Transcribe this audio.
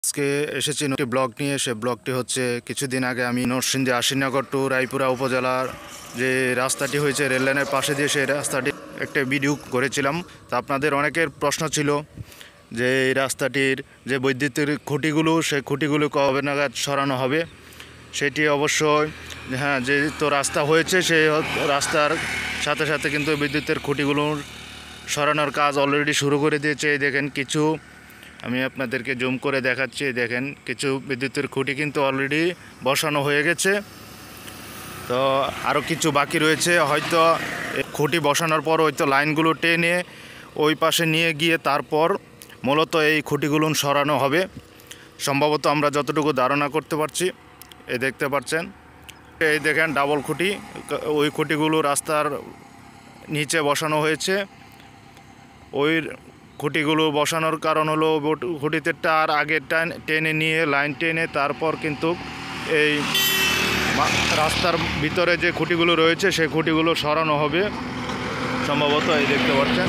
আজকে এসেছি একটি ব্লগ নিয়ে। সে ব্লগটি হচ্ছে কিছুদিন আগে আমি নরসিংদী আশিনগর টু রায়পুরা উপজেলার যে রাস্তাটি হয়েছে রেললাইনের পাশে দিয়ে, সেই রাস্তাটি একটা ভিডিও করেছিলাম। তা আপনাদের অনেকের প্রশ্ন ছিল যে এই রাস্তাটির যে বৈদ্যুতিক খুঁটিগুলো, সেই খুঁটিগুলো কবে নাগাদ সরানো হবে। সেটি অবশ্যই হ্যাঁ, যেহেতু রাস্তা হয়েছে সেই রাস্তার সাথে সাথে কিন্তু বিদ্যুতের খুঁটিগুলোর সরানোর কাজ অলরেডি শুরু করে দিয়েছে। এই দেখেন, কিছু আমি আপনাদেরকে জুম করে দেখাচ্ছি। দেখেন, কিছু বিদ্যুতের খুঁটি কিন্তু অলরেডি বসানো হয়ে গেছে। তো আরও কিছু বাকি রয়েছে। হয়তো খুঁটি বসানোর পর হয়তো লাইনগুলো টেনে ওই পাশে নিয়ে গিয়ে তারপর মূলত এই খুঁটিগুলো সরানো হবে সম্ভবত, আমরা যতটুকু ধারণা করতে পারছি। এই দেখতে পাচ্ছেন, এই দেখেন ডাবল খুঁটি, ওই খুঁটিগুলো রাস্তার নিচে বসানো হয়েছে। ওই খুঁটিগুলো বসানোর কারণ হলো খুঁটিতে তার আগে টেনে নিয়ে লাইন টেনে তারপর কিন্তু এই রাস্তার ভিতরে যে খুঁটিগুলো রয়েছে সেই খুঁটিগুলো সরানো হবে সম্ভবত। এই দেখতে পাচ্ছেন।